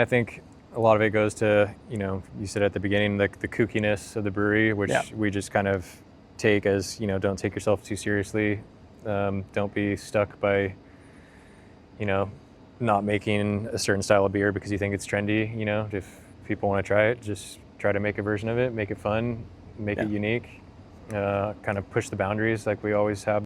I think a lot of it goes to, you said at the beginning, the kookiness of the brewery, which we just kind of take as, don't take yourself too seriously. Don't be stuck by, not making a certain style of beer because you think it's trendy. If people want to try it, just try to make a version of it, make it fun, make it unique, kind of push the boundaries like we always have.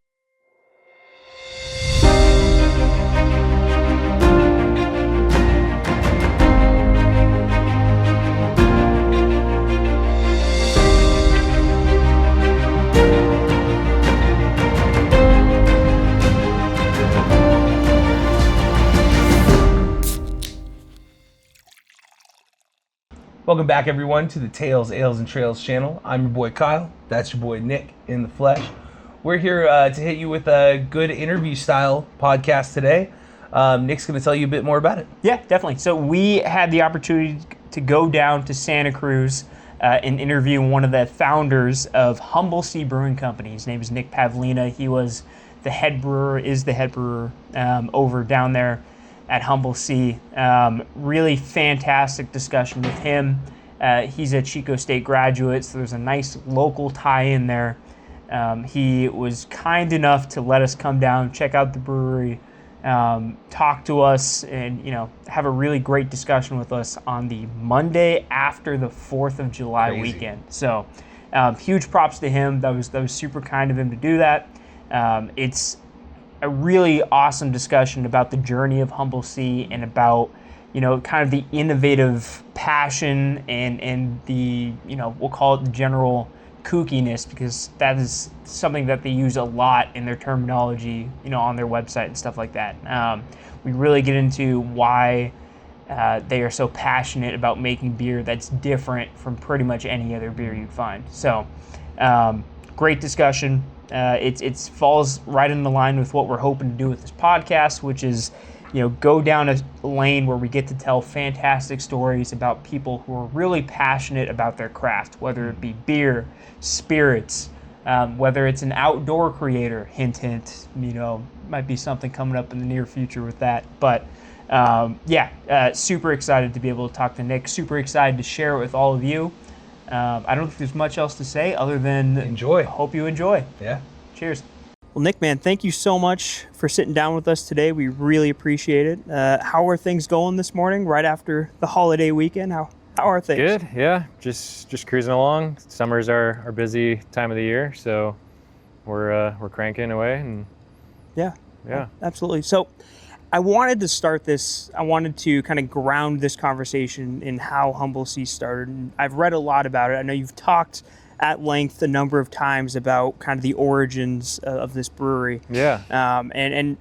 Welcome back, everyone, to the Tales, Ales, and Trails channel. I'm your boy Kyle. That's your boy Nick in the flesh. We're here to hit you with a good interview-style podcast today. Nick's going to tell you a bit more about it. Yeah, definitely. So we had the opportunity to go down to Santa Cruz and interview one of the founders of Sea Brewing Co. His name is Nick Pavlina. He was the head brewer, over down there at Sea. Really fantastic discussion with him. He's a Chico State graduate, so there's a nice local tie-in there. He was kind enough to let us come down, check out the brewery, talk to us, and have a really great discussion with us on the Monday after the 4th of July weekend. So huge props to him. That was super kind of him to do that. It's a really awesome discussion about the journey of Sea and about, kind of the innovative passion and the, we'll call it the general kookiness, because that is something that they use a lot in their terminology, on their website and stuff like that. We really get into why they are so passionate about making beer that's different from pretty much any other beer you'd find. So, great discussion. It falls right in the line with what we're hoping to do with this podcast, which is, go down a lane where we get to tell fantastic stories about people who are really passionate about their craft, whether it be beer, spirits, whether it's an outdoor creator, hint, hint, might be something coming up in the near future with that. But super excited to be able to talk to Nick, super excited to share it with all of you. I don't think there's much else to say other than enjoy. Hope you enjoy. Yeah. Cheers. Well, Nick, man, thank you so much for sitting down with us today. We really appreciate it. How are things going this morning, right after the holiday weekend? How are things? Good, yeah. Just cruising along. Summer's our busy time of the year, so we're cranking away, and yeah, absolutely. So I wanted to start this. I wanted to kind of ground this conversation in how Sea started. And I've read a lot about it. I know you've talked at length a number of times about kind of the origins of this brewery. Yeah. And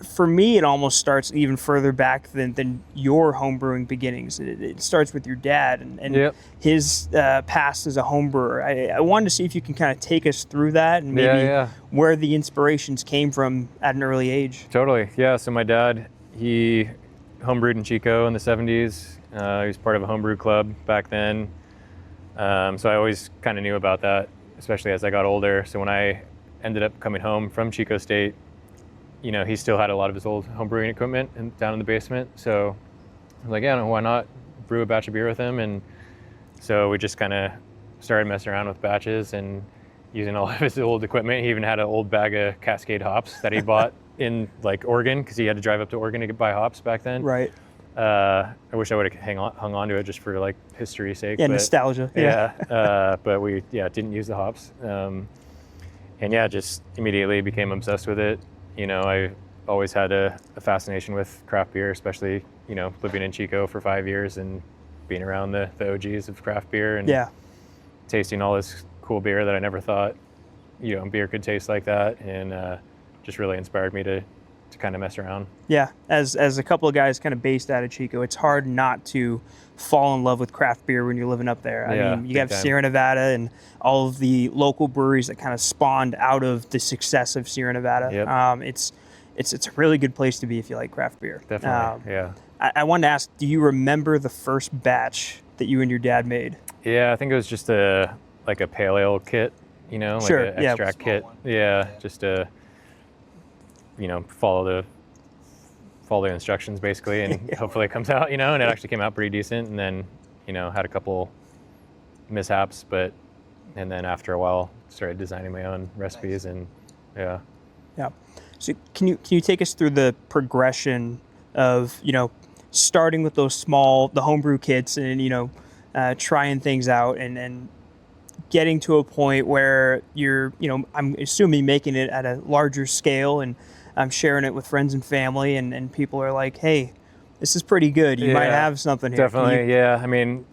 for me, it almost starts even further back than your homebrewing beginnings. It starts with your dad and his past as a homebrewer. I wanted to see if you can kind of take us through that and maybe where the inspirations came from at an early age. Totally. Yeah. So my dad, he homebrewed in Chico in the 70s. He was part of a homebrew club back then. So I always kind of knew about that, especially as I got older. So when I ended up coming home from Chico State, he still had a lot of his old homebrewing equipment down in the basement. So I was like, why not brew a batch of beer with him? And so we just kind of started messing around with batches and using all of his old equipment. He even had an old bag of Cascade hops that he bought in Oregon, because he had to drive up to Oregon to buy hops back then. Right. I wish I would have hung on to it just for history's sake. Yeah, nostalgia. Yeah. But we didn't use the hops. Just immediately became obsessed with it. I always had a fascination with craft beer, especially, living in Chico for 5 years and being around the OGs of craft beer and tasting all this cool beer that I never thought, beer could taste like that. And just really inspired me to kind of mess around. Yeah, as a couple of guys kind of based out of Chico, it's hard not to fall in love with craft beer when you're living up there. I mean, you have Sierra Nevada and all of the local breweries that kind of spawned out of the success of Sierra Nevada. Yep. It's a really good place to be if you like craft beer. Definitely, I wanted to ask, do you remember the first batch that you and your dad made? Yeah, I think it was just a pale ale kit, an extract kit. Yeah, just a follow follow the instructions basically, and hopefully it comes out, and it actually came out pretty decent. And then, had a couple mishaps, and then after a while started designing my own recipes. And yeah. So can you take us through the progression of, starting with those the homebrew kits and, trying things out and getting to a point where you're, I'm assuming making it at a larger scale and I'm sharing it with friends and family and people are like, hey, this is pretty good. You might have something here. Definitely. Yeah. I mean,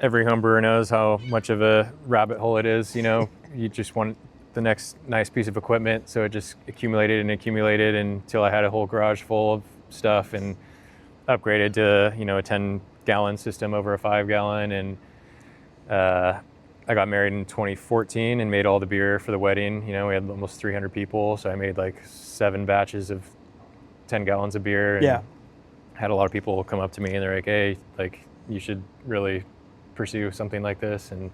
every homebrewer knows how much of a rabbit hole it is. You just want the next nice piece of equipment. So it just accumulated until I had a whole garage full of stuff and upgraded to, a 10-gallon system over a 5-gallon. And I got married in 2014 and made all the beer for the wedding. We had almost 300 people. So I made like 7 batches of 10 gallons of beer. And had a lot of people come up to me and they're like, hey, like you should really pursue something like this. And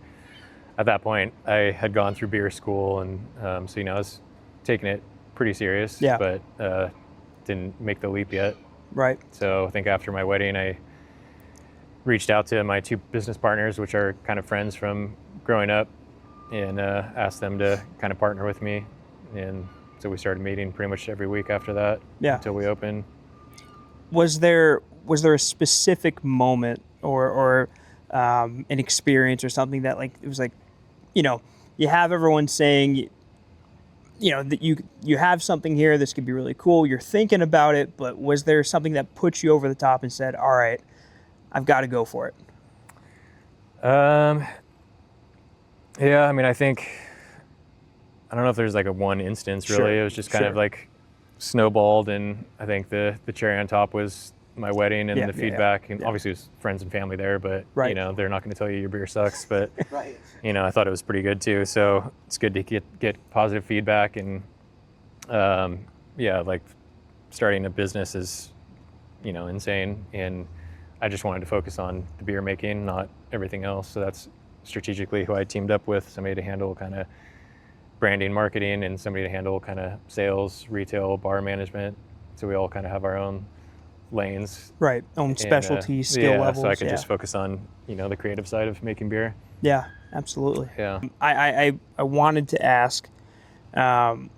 at that point I had gone through beer school and so I was taking it pretty serious, but didn't make the leap yet. Right. So I think after my wedding I reached out to my 2 business partners, which are kind of friends from growing up, and asked them to kind of partner with me. And so we started meeting pretty much every week after that until we opened. Was there a specific moment or an experience or something that like it was like, you have everyone saying, that you have something here, this could be really cool, you're thinking about it, but was there something that put you over the top and said, all right, I've got to go for it? Yeah, I mean, I don't know if there's like a one instance really. Sure. It was just kind of like snowballed, and I think the cherry on top was my wedding and the feedback, and obviously it was friends and family there, but they're not going to tell you your beer sucks, but I thought it was pretty good too. So it's good to get positive feedback, and like starting a business is insane, and I just wanted to focus on the beer making, not everything else. So that's strategically who I teamed up with, somebody to handle kind of branding, marketing, and somebody to handle kind of sales, retail, bar management. So we all kind of have our own lanes. Right, own specialty, skill levels. So I could just focus on, the creative side of making beer. Yeah, absolutely. Yeah. I wanted to ask, getting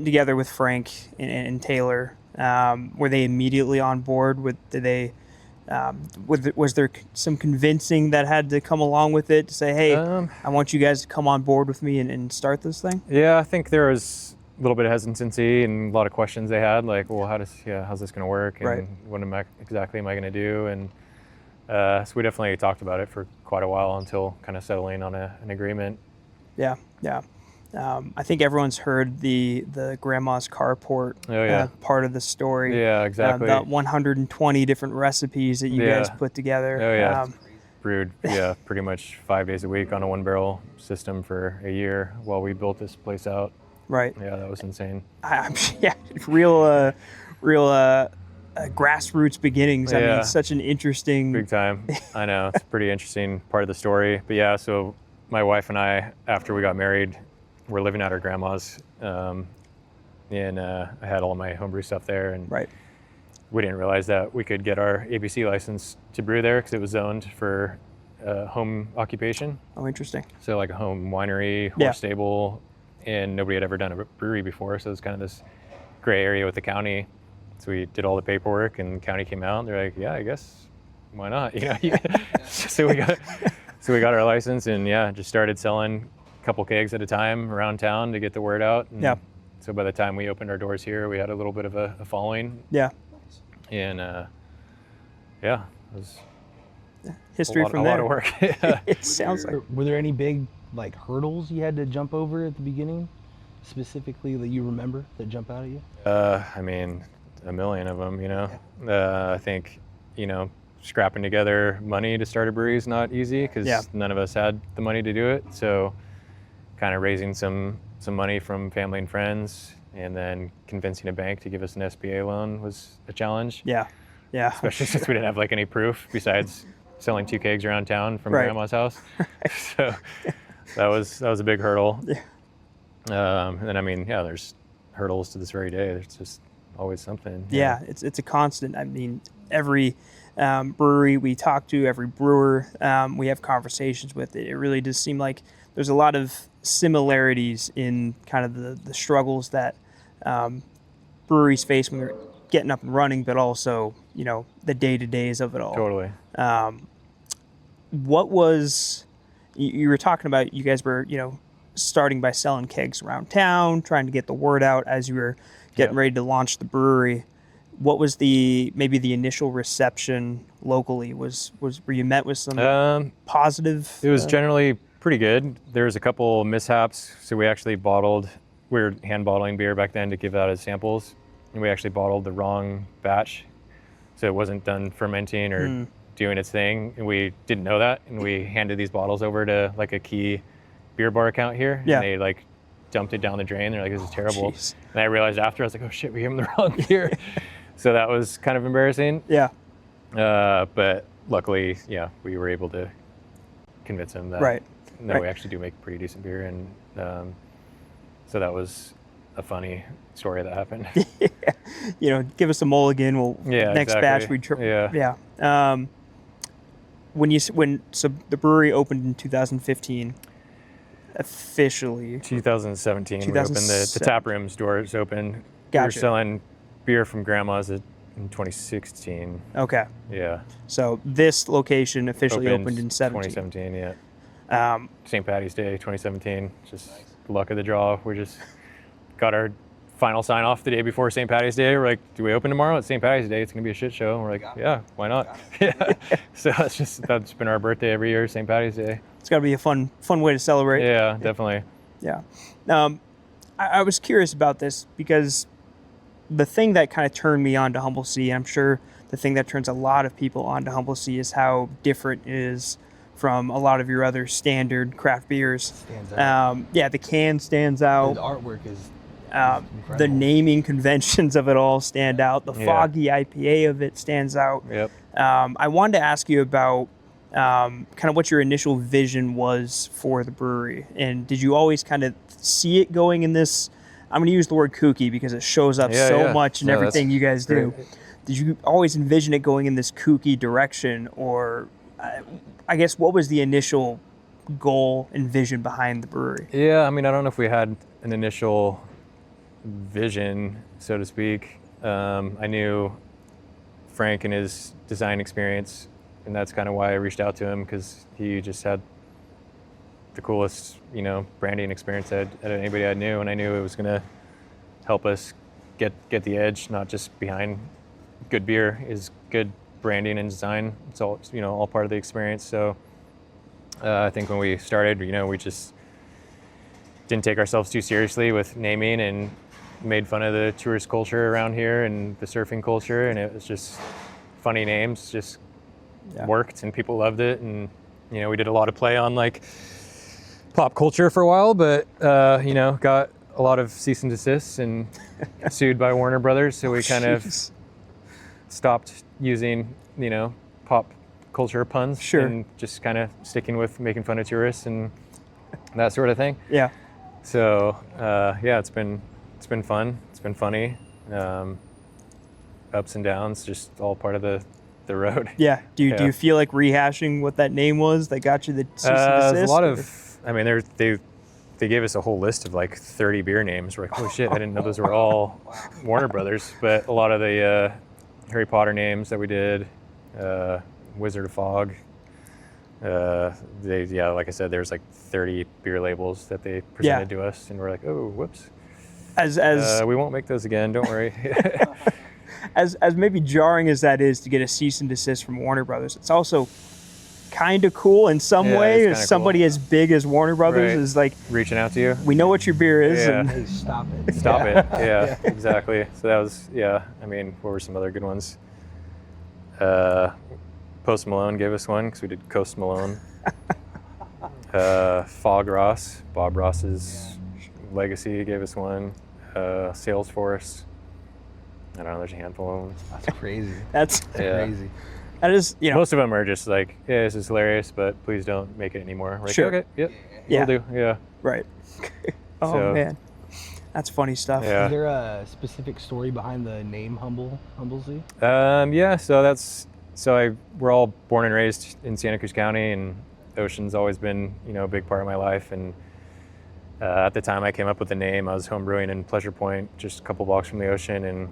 together with Frank and Taylor, were they immediately on board? Was there some convincing that had to come along with it to say, hey, I want you guys to come on board with me and start this thing? Yeah, I think there was a little bit of hesitancy and a lot of questions they had, like, well, how's this going to work? And what am I going to do? And so we definitely talked about it for quite a while until kind of settling on an agreement. Yeah. I think everyone's heard the grandma's carport part of the story. Yeah, exactly. The 120 different recipes that you guys put together. Oh, yeah. Brewed, pretty much 5 days a week on a 1-barrel system for a year while we built this place out. Right. Yeah, that was insane. Real grassroots beginnings. I mean, such an interesting... Big time. I know. It's a pretty interesting part of the story. But so my wife and I, after we got married, we're living at our grandma's, and I had all my homebrew stuff there, and we didn't realize that we could get our ABC license to brew there because it was zoned for home occupation. Oh, interesting. So like a home winery, horse stable, and nobody had ever done a brewery before, so it was kind of this gray area with the county. So we did all the paperwork, and the county came out, and they're like, yeah, I guess, why not? So we got our license, and just started selling couple kegs at a time around town to get the word out. And so by the time we opened our doors here, we had a little bit of a following. Yeah. And it was history from there. A lot of work. It sounds like. Were there any big hurdles you had to jump over at the beginning, specifically that you remember that jump out at you? I mean, a million of them. I think scrapping together money to start a brewery is not easy because none of us had the money to do it. So kind of raising some money from family and friends, and then convincing a bank to give us an SBA loan was a challenge. Yeah. Especially since we didn't have any proof besides selling 2 kegs around town from grandma's house. So that was a big hurdle. Yeah. And then there's hurdles to this very day. It's just always something. Yeah, it's a constant. I mean, every brewery we talk to, every brewer we have conversations with, it really does seem like there's a lot of similarities in kind of the struggles that breweries face when they're getting up and running, but also, the day-to-days of it all. Totally. What was, you were talking about, you guys were, starting by selling kegs around town, trying to get the word out as you were getting ready to launch the brewery. What was maybe the initial reception locally? Were you met with some positive? It was generally pretty good. There was a couple mishaps. So we actually we were hand bottling beer back then to give out as samples. And we actually bottled the wrong batch. So it wasn't done fermenting or doing its thing. And we didn't know that. And we handed these bottles over to like a key beer bar account here. Yeah. And they like dumped it down the drain. They're like, this is terrible. Jeez. And I realized after, I was like, oh shit, we gave them the wrong beer. So that was kind of embarrassing. Yeah. But luckily, we were able to convince them that we actually do make pretty decent beer. And so that was a funny story that happened. Give us a mulligan. Next batch we triple. Yeah. So the brewery opened in 2015. Officially 2017. We opened the tap room's doors open. Gotcha. We were selling beer from grandma's in 2016. Okay. Yeah. So this location officially opened in 2017, yeah. St. Patty's Day 2017. Just luck of the draw. We just got our final sign off the day before St. Patty's Day. We're like, do we open tomorrow? It's St. Patty's Day. It's going to be a shit show. And we're like, yeah, why not? Yeah. So that's been our birthday every year, St. Patty's Day. It's got to be a fun way to celebrate. Yeah, definitely. Yeah. I was curious about this because the thing that kind of turned me on to Humble Sea, I'm sure the thing that turns a lot of people on to Humble Sea, is how different it is from a lot of your other standard craft beers. Stands out. The can stands out. The artwork is the naming conventions of it all stand out. The Foggy IPA of it stands out. Yep. I wanted to ask you about kind of what your initial vision was for the brewery. And did you always kind of see it going in this, I'm going to use the word kooky because it shows up much in everything you guys do. Did you always envision it going in this kooky direction? Or I guess what was the initial goal and vision behind the brewery? Yeah, I mean, I don't know if we had an initial vision, so to speak. I knew Frank and his design experience, and that's kind of why I reached out to him, because he just had the coolest, branding experience that anybody I knew, and I knew it was going to help us get the edge, not just behind good beer, is good branding and design. It's all, all part of the experience. So I think when we started, we just didn't take ourselves too seriously with naming and made fun of the tourist culture around here and the surfing culture, and it was just funny names, just worked, and people loved it. And we did a lot of play on like pop culture for a while, but got a lot of cease and desists and sued by Warner Brothers, so we kind of stopped using pop culture puns and just kind of sticking with making fun of tourists and that sort of thing. Yeah. So it's been fun. It's been funny. Ups and downs, just all part of the road. Yeah. Do you feel like rehashing what that name was that got you the cease and desist? There's a lot of. I mean, they gave us a whole list of like 30 beer names. We're like, oh shit, I didn't know those were all Warner Brothers. But a lot of the Harry Potter names that we did, Wizard of Fog. Like I said, there's like 30 beer labels that they presented to us, and we're like, oh, whoops. As we won't make those again. Don't worry. as maybe jarring as that is to get a cease and desist from Warner Brothers, it's also kind of cool in some way. As somebody as big as Warner Brothers is like reaching out to you. We know what your beer is. Yeah. And Hey, stop it. Stop it. Yeah, exactly. So that was I mean, what were some other good ones? Post Malone gave us one because we did Coast Malone. Fog Ross, Bob Ross's legacy, gave us one. Salesforce. I don't know, there's a handful of them. That's crazy. That's crazy. That is, Most of them are just like, yeah, this is hilarious, but please don't make it anymore. We're like, Sure. okay, yep, Yeah. will do. Yeah. Right. So- Man. That's funny stuff. Is Yeah. there a specific story behind the name Humble Sea? Yeah. We're all born and raised in Santa Cruz County, and the ocean's always been, a big part of my life. And at the time I came up with the name, I was homebrewing in Pleasure Point, just a couple blocks from the ocean, and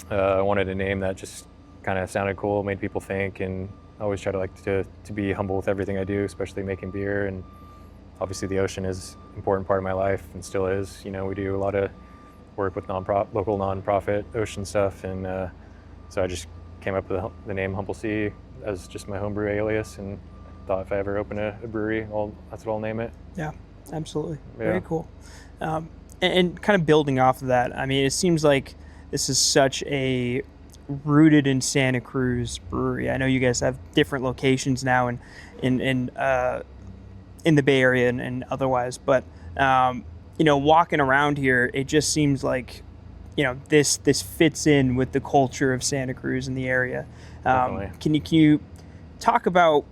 I wanted a name that just kind of sounded cool, made people think, and I always try to be humble with everything I do, especially making beer. And obviously the ocean is an important part of my life and still is. We do a lot of work with local nonprofit ocean stuff, and so I just came up with the name Humble Sea as just my homebrew alias, and thought if I ever open a brewery, that's what I'll name it. Yeah, absolutely. Yeah. Very cool. And kind of building off of that, I mean, it seems like this is such a rooted in Santa Cruz brewery. I know you guys have different locations now in the Bay Area and otherwise, but walking around here, it just seems like this fits in with the culture of Santa Cruz in the area. Definitely. Can you talk about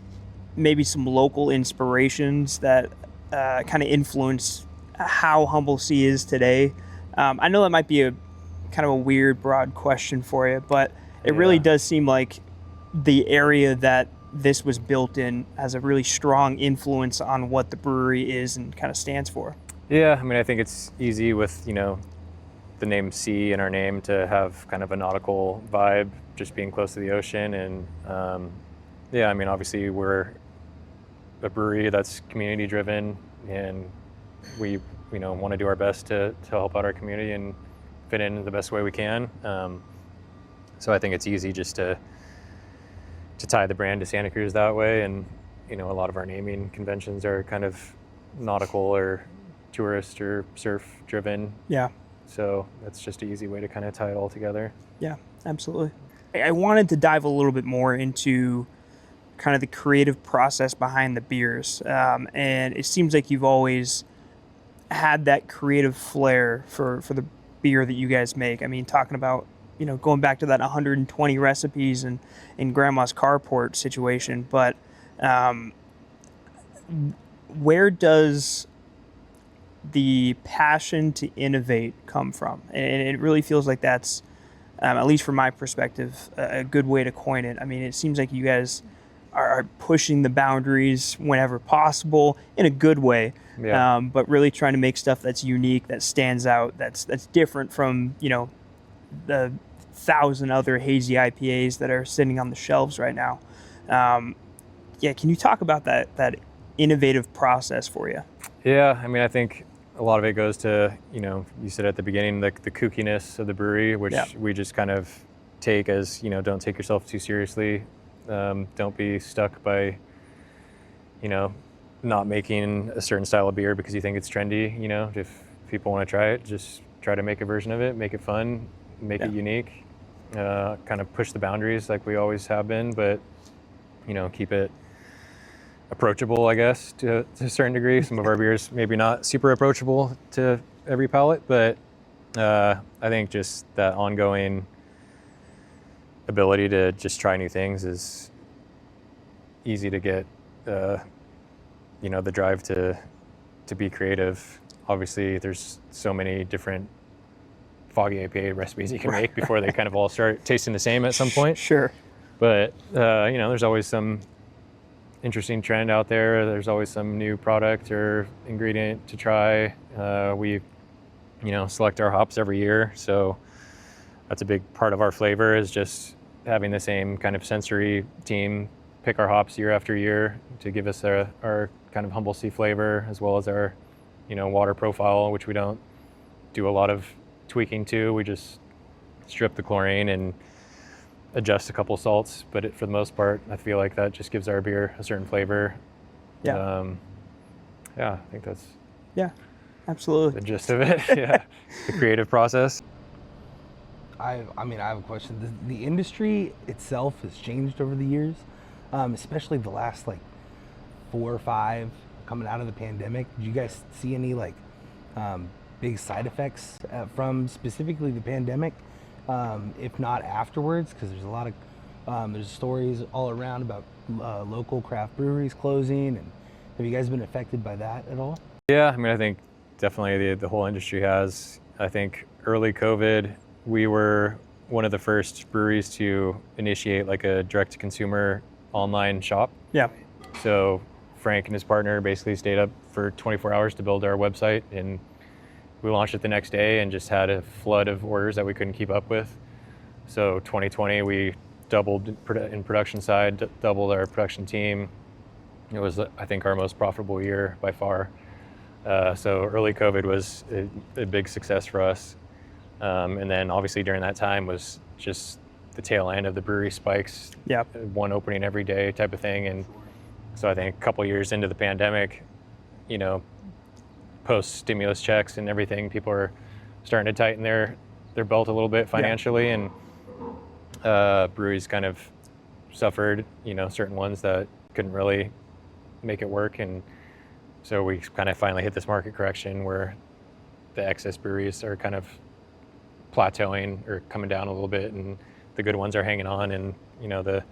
maybe some local inspirations that kind of influence how Humble Sea is today? I know that might be a kind of a weird, broad question for you, but it really does seem like the area that this was built in has a really strong influence on what the brewery is and kind of stands for. Yeah, I mean, I think it's easy with, the name Sea in our name to have kind of a nautical vibe, just being close to the ocean. And I mean, obviously we're a brewery that's community driven, and we, want to do our best to help out our community and fit in the best way we can. So I think it's easy just to tie the brand to Santa Cruz that way. And, a lot of our naming conventions are kind of nautical or tourist or surf driven. Yeah. So that's just an easy way to kind of tie it all together. Yeah, absolutely. I wanted to dive a little bit more into kind of the creative process behind the beers. And it seems like you've always had that creative flair for the beer that you guys make. I mean, talking about, going back to that 120 recipes and in Grandma's carport situation, but where does the passion to innovate come from? And it really feels like that's, at least from my perspective, a good way to coin it. I mean, it seems like you guys are pushing the boundaries whenever possible in a good way, but really trying to make stuff that's unique, that stands out, that's different from, the 1,000 other hazy IPAs that are sitting on the shelves right now. Can you talk about that innovative process for you? Yeah, I mean, I think a lot of it goes to, you said at the beginning, the kookiness of the brewery, which we just kind of take as, don't take yourself too seriously. Don't be stuck by, not making a certain style of beer because you think it's trendy. If people want to try it, just try to make a version of it, make it fun, make it unique, kind of push the boundaries like we always have been, but, keep it approachable, I guess, to a certain degree. Some of our beers maybe not super approachable to every palate, but I think just that ongoing ability to just try new things is easy to get, the drive to be creative. Obviously, there's so many different Foggy IPA recipes you can make before they kind of all start tasting the same at some point. Sure. But, there's always some interesting trend out there. There's always some new product or ingredient to try. We, select our hops every year. So that's a big part of our flavor, is just having the same kind of sensory team pick our hops year after year to give us our kind of Humble Sea flavor, as well as our, water profile, which we don't do a lot of tweaking to. We just strip the chlorine and adjust a couple salts, but for the most part, I feel like that just gives our beer a certain flavor. Yeah. I think that's absolutely the gist of it. Yeah, the creative process. I have a question. The industry itself has changed over the years, especially the last 4 or 5 coming out of the pandemic. Did you guys see any big side effects from specifically the pandemic? If not afterwards, because there's a lot of there's stories all around about local craft breweries closing. And have you guys been affected by that at all? Yeah, I mean, I think definitely the whole industry has. I think early COVID, we were one of the first breweries to initiate like a direct-to-consumer online shop. Yeah. So Frank and his partner basically stayed up for 24 hours to build our website, and we launched it the next day and just had a flood of orders that we couldn't keep up with. So 2020, we doubled in production side, doubled our production team. It was, I think, our most profitable year by far. So early COVID was a big success for us. And then obviously during that time was just the tail end of the brewery spikes. Yeah. One opening every day type of thing. And so I think a couple years into the pandemic, you know, post stimulus checks and everything, people are starting to tighten their belt a little bit financially. And breweries kind of suffered, you know, certain ones that couldn't really make it work. And so we kind of finally hit this market correction where the excess breweries are kind of plateauing or coming down a little bit, and the good ones are hanging on, and you know, the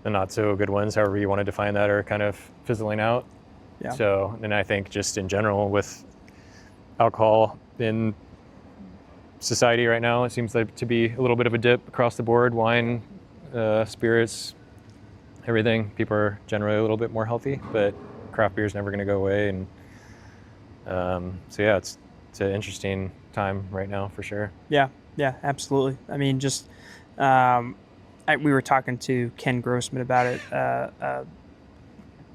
not so good ones, however you want to define that, are kind of fizzling out. Yeah. So, and I think just in general with alcohol in society right now, it seems like to be a little bit of a dip across the board. Wine, spirits, everything. People are generally a little bit more healthy, but craft beer is never going to go away. And so yeah, it's an interesting time right now for sure. Yeah, absolutely. I mean, just we were talking to Ken Grossman about it a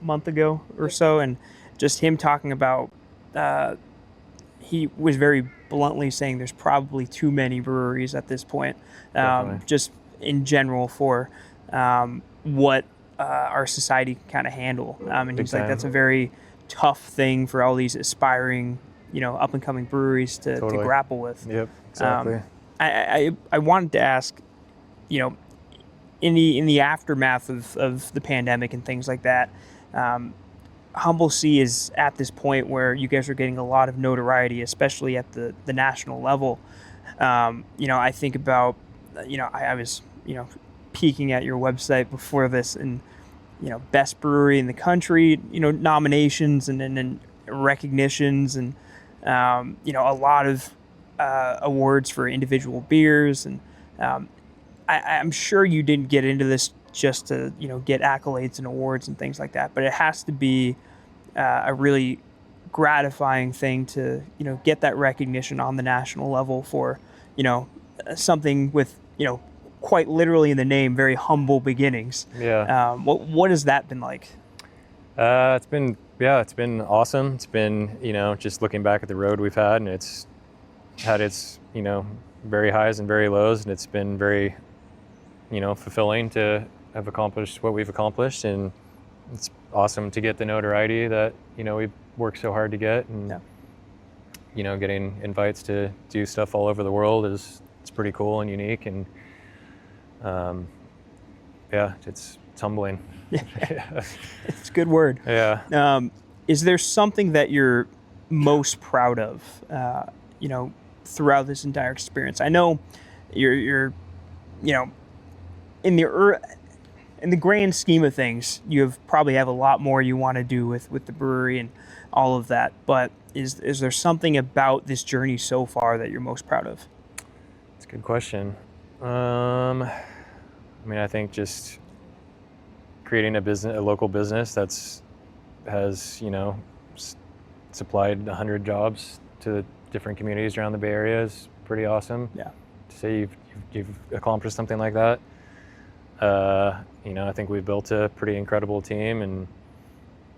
month ago or so, and just him talking about he was very bluntly saying there's probably too many breweries at this point, just in general for what our society can kind of handle. And he's like, that's a very tough thing for all these aspiring, you know, up and coming breweries to grapple with. Yep, exactly. I wanted to ask, you know, in the aftermath of the pandemic and things like that, Humble Sea is at this point where you guys are getting a lot of notoriety, especially at the national level. You know, I think about, you know, I was, you know, peeking at your website before this, and you know, best brewery in the country, you know, nominations and recognitions, and you know, a lot of awards for individual beers. And I'm sure you didn't get into this just to, you know, get accolades and awards and things like that, but it has to be a really gratifying thing to, you know, get that recognition on the national level for, you know, something with, you know, quite literally in the name, very humble beginnings. Yeah. What has that been like? It's been awesome. It's been, you know, just looking back at the road we've had, and it's had its, you know, very highs and very lows, and it's been very, you know, fulfilling to have accomplished what we've accomplished, and it's awesome to get the notoriety that, you know, we've worked so hard to get. And you know, getting invites to do stuff all over the world it's pretty cool and unique. And yeah, it's humbling. It's a good word. Yeah. Is there something that you're most proud of, you know, throughout this entire experience? I know you're you know, in the grand scheme of things, you probably have a lot more you want to do with the brewery and all of that. But is there something about this journey so far that you're most proud of? That's a good question. I mean, I think just creating a local business has, you know, supplied 100 jobs to different communities around the Bay Area is pretty awesome. Yeah. To say you've accomplished something like that. You know, I think we've built a pretty incredible team, and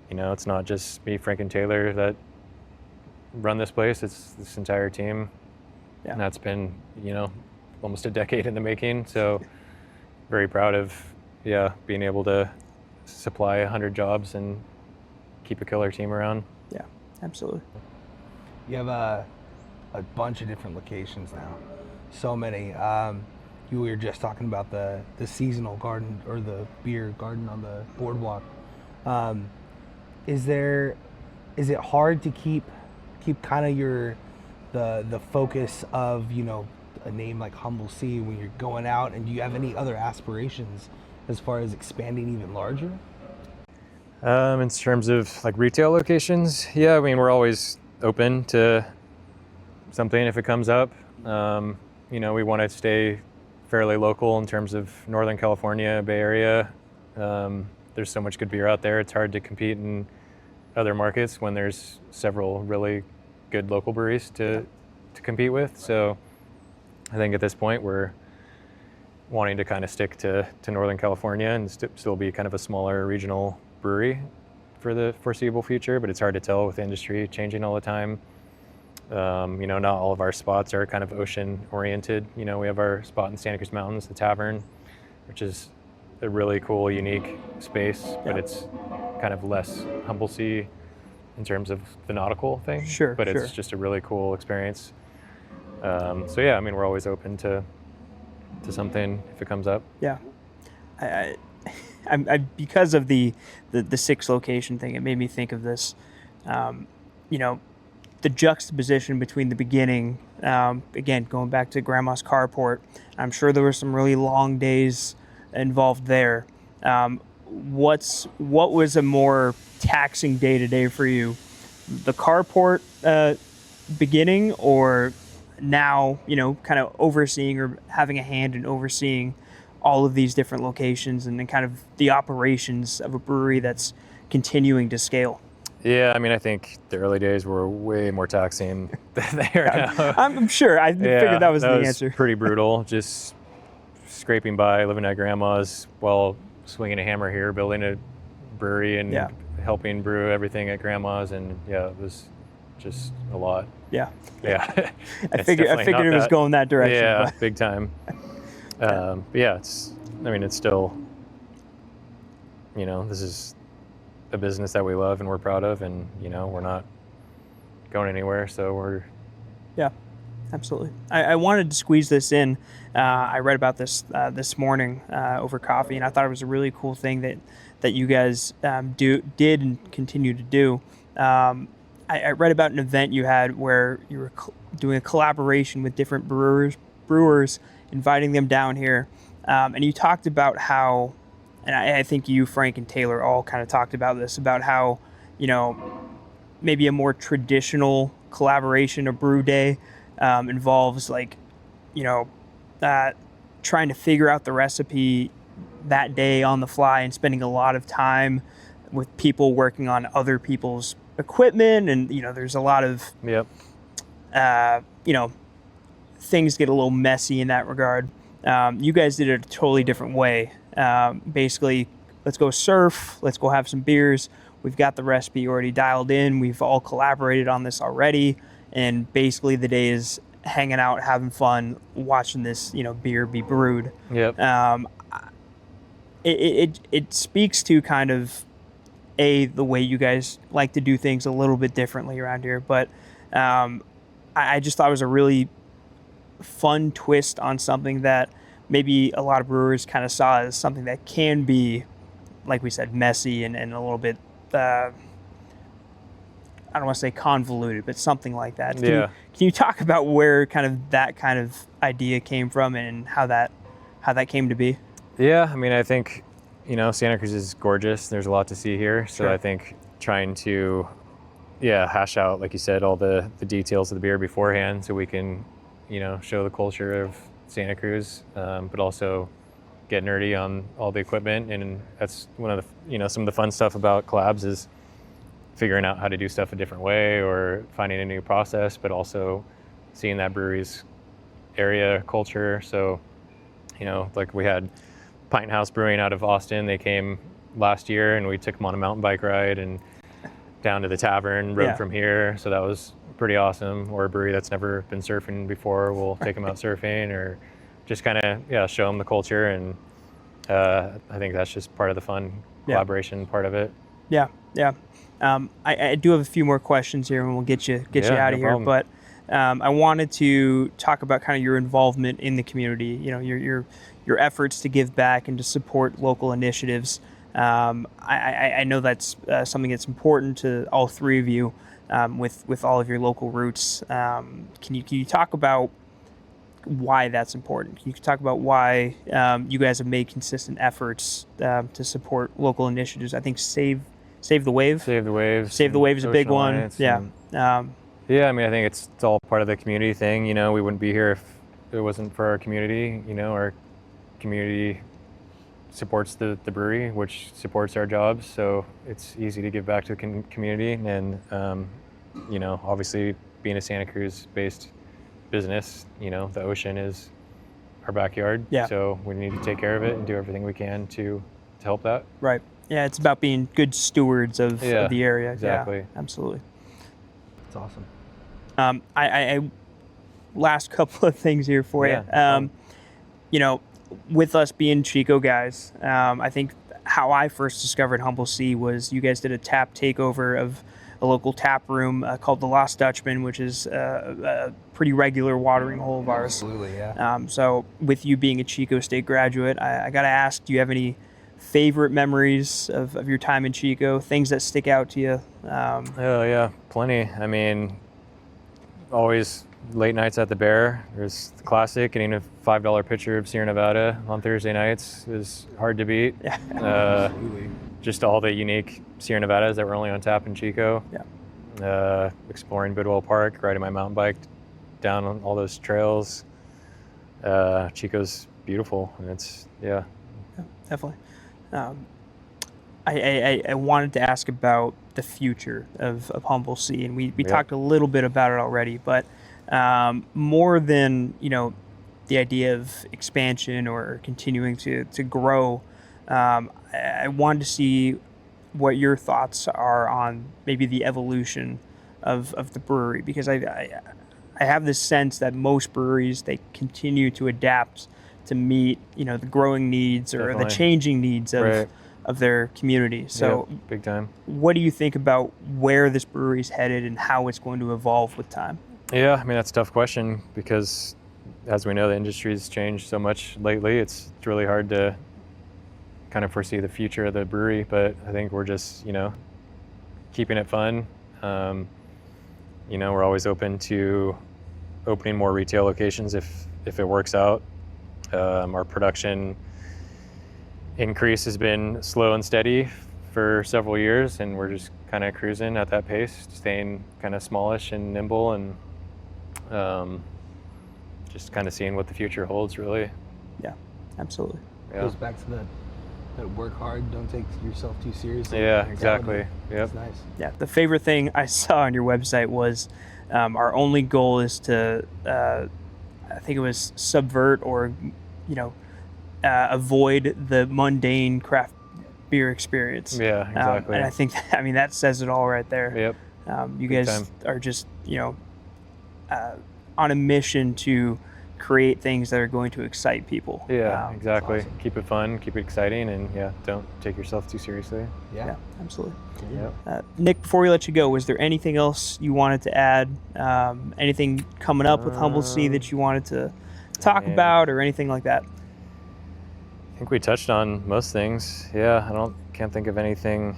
you know, it's not just me, Frank, and Taylor that run this place. It's this entire team. Yeah. And that's been, you know, almost a decade in the making. So very proud of, being able to supply 100 jobs and keep a killer team around. Yeah, absolutely. You have a bunch of different locations now. So many. You were just talking about the seasonal garden, or the beer garden on the boardwalk. Is it hard to keep kind of the focus of, you know, a name like Humble Sea when you're going out, and do you have any other aspirations as far as expanding even larger? In terms of like retail locations, yeah, I mean, we're always open to something if it comes up. You know, we want to stay fairly local in terms of Northern California, Bay Area. There's so much good beer out there. It's hard to compete in other markets when there's several really good local breweries to compete with. So I think at this point we're wanting to kind of stick to Northern California and still be kind of a smaller regional brewery for the foreseeable future, but it's hard to tell with the industry changing all the time. You know, not all of our spots are kind of ocean oriented. You know, we have our spot in Santa Cruz Mountains, the Tavern, which is a really cool, unique space, but it's kind of less humble sea in terms of the nautical thing. Sure, but it's just a really cool experience. So yeah, I mean, we're always open to something if it comes up. Yeah. I because of the 6 location thing, it made me think of this. You know, the juxtaposition between the beginning, again, going back to Grandma's Carport, I'm sure there were some really long days involved there. What was a more taxing day to day for you? The carport beginning, or now, you know, kind of overseeing or having a hand in overseeing all of these different locations and then kind of the operations of a brewery that's continuing to scale? Yeah, I mean, I think the early days were way more taxing than they are now. I'm sure. I figured that was the answer. Pretty brutal. Just scraping by, living at Grandma's while swinging a hammer here, building a brewery and helping brew everything at Grandma's, and yeah, it was just a lot. Yeah. I It's figured definitely it was going that direction. Yeah, but. big time. But yeah, it's still, you know, this is a business that we love and we're proud of, and you know, we're not going anywhere, so we're Absolutely. I wanted to squeeze this in. I read about this this morning over coffee, and I thought it was a really cool thing that you guys did and continue to do. I read about an event you had where you were doing a collaboration with different brewers, inviting them down here, and you talked about how, and I think you, Frank, and Taylor all kind of talked about this, about how, you know, maybe a more traditional collaboration, a brew day, involves, like, you know, trying to figure out the recipe that day on the fly and spending a lot of time with people working on other people's equipment, and you know, there's a lot of you know, things get a little messy in that regard. You guys did it a totally different way. Basically, let's go surf, let's go have some beers. We've got the recipe already dialed in. We've all collaborated on this already. And basically the day is hanging out, having fun, watching this, you know, beer be brewed. Yep. It speaks to kind of the way you guys like to do things a little bit differently around here. But I just thought it was a really fun twist on something that maybe a lot of brewers kind of saw as something that can be, like we said, messy and a little bit, I don't want to say convoluted, but something like that. Can you talk about where kind of that kind of idea came from and how that came to be? Yeah, I mean, I think, you know, Santa Cruz is gorgeous. There's a lot to see here. So Sure. I think trying to, hash out, like you said, all the details of the beer beforehand so we can, you know, show the culture of Santa Cruz, but also get nerdy on all the equipment. And that's one of the, you know, some of the fun stuff about collabs is figuring out how to do stuff a different way or finding a new process, but also seeing that brewery's area culture. So, you know, like we had Pint House Brewing out of Austin. They came last year and we took them on a mountain bike ride and down to the Tavern, rode from here. So that was pretty awesome. Or a brewery that's never been surfing before, we'll take them out surfing, or just kind of, show them the culture. And I think that's just part of the fun collaboration part of it. Yeah. I do have a few more questions here, and we'll get you out of here. Problem. But I wanted to talk about kind of your involvement in the community. You know, your efforts to give back and to support local initiatives. I know that's something that's important to all three of you, with all of your local roots. Can you talk about why that's important? Can you talk about why you guys have made consistent efforts to support local initiatives? I think Save the Wave. Save the Waves. Save the Wave is a big Social one. Alliance Yeah. Yeah, I mean, I think it's all part of the community thing. You know, we wouldn't be here if it wasn't for our community. You know, our community supports the brewery, which supports our jobs. So it's easy to give back to the community. And, you know, obviously being a Santa Cruz based business, you know, the ocean is our backyard. Yeah. So we need to take care of it and do everything we can to help that. Right. Yeah, it's about being good stewards of the area. Exactly. Yeah, absolutely. It's awesome. I last couple of things here for you. Yeah. You know, with us being Chico guys, I think how I first discovered Humble Sea was you guys did a tap takeover of a local tap room called the Lost Dutchman, which is a pretty regular watering hole of ours. Absolutely, yeah. So with you being a Chico State graduate, I got to ask, do you have any favorite memories of your time in Chico, things that stick out to you? Oh, yeah, plenty. I mean, always late nights at the Bear. There's the classic, getting a $5 pitcher of Sierra Nevada on Thursday nights is hard to beat. Yeah. Absolutely. Just all the unique Sierra Nevadas that were only on tap in Chico. Yeah. Exploring Bidwell Park, riding my mountain bike down on all those trails. Chico's beautiful, and it's, yeah. Definitely. I wanted to ask about the future of Humble Sea, and we talked a little bit about it already, but more than, you know, the idea of expansion or continuing to grow, I wanted to see what your thoughts are on maybe the evolution of the brewery, because I have this sense that most breweries, they continue to adapt to meet, you know, the growing needs or Definitely. the changing needs of Right. of their community. So Yeah, big time. what do you think about where this brewery is headed and how it's going to evolve with time? Yeah, I mean, that's a tough question because, as we know, the industry's changed so much lately. It's really hard to kind of foresee the future of the brewery, but I think we're just, you know, keeping it fun. You know, we're always open to opening more retail locations if it works out. Our production increase has been slow and steady for several years, and we're just kind of cruising at that pace, staying kind of smallish and nimble, and just kind of seeing what the future holds, really. Yeah, absolutely. Yeah, Goes back to that work hard, don't take yourself too seriously. yeah, exactly. Yep. That's nice. Yeah, the favorite thing I saw on your website was our only goal is to, I think it was subvert or, you know, avoid the mundane craft beer experience. Yeah, exactly. And I think, I mean, that says it all right there. Yep. You Big guys time. are just, you know, on a mission to create things that are going to excite people. Yeah, exactly. awesome. Keep it fun, keep it exciting, and yeah, don't take yourself too seriously. Yeah. Yeah, absolutely. Yep. Nick, before we let you go, was there anything else you wanted to add? Anything coming up with Humble Sea that you wanted to talk man. about or anything like that? I think we touched on most things. Yeah, can't think of anything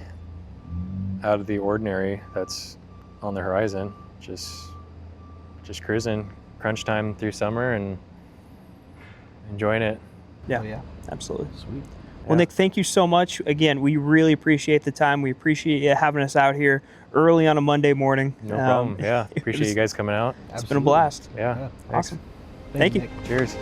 out of the ordinary that's on the horizon. Just cruising, crunch time through summer, and enjoying it. Yeah, Oh, yeah. absolutely. Sweet. Well, Yeah. Nick, thank you so much. Again, we really appreciate the time. We appreciate you having us out here early on a Monday morning. No problem. Yeah, it appreciate was- you guys coming out. It's been a blast. Yeah, Yeah. thanks. Awesome. Thank you. Nick. Cheers.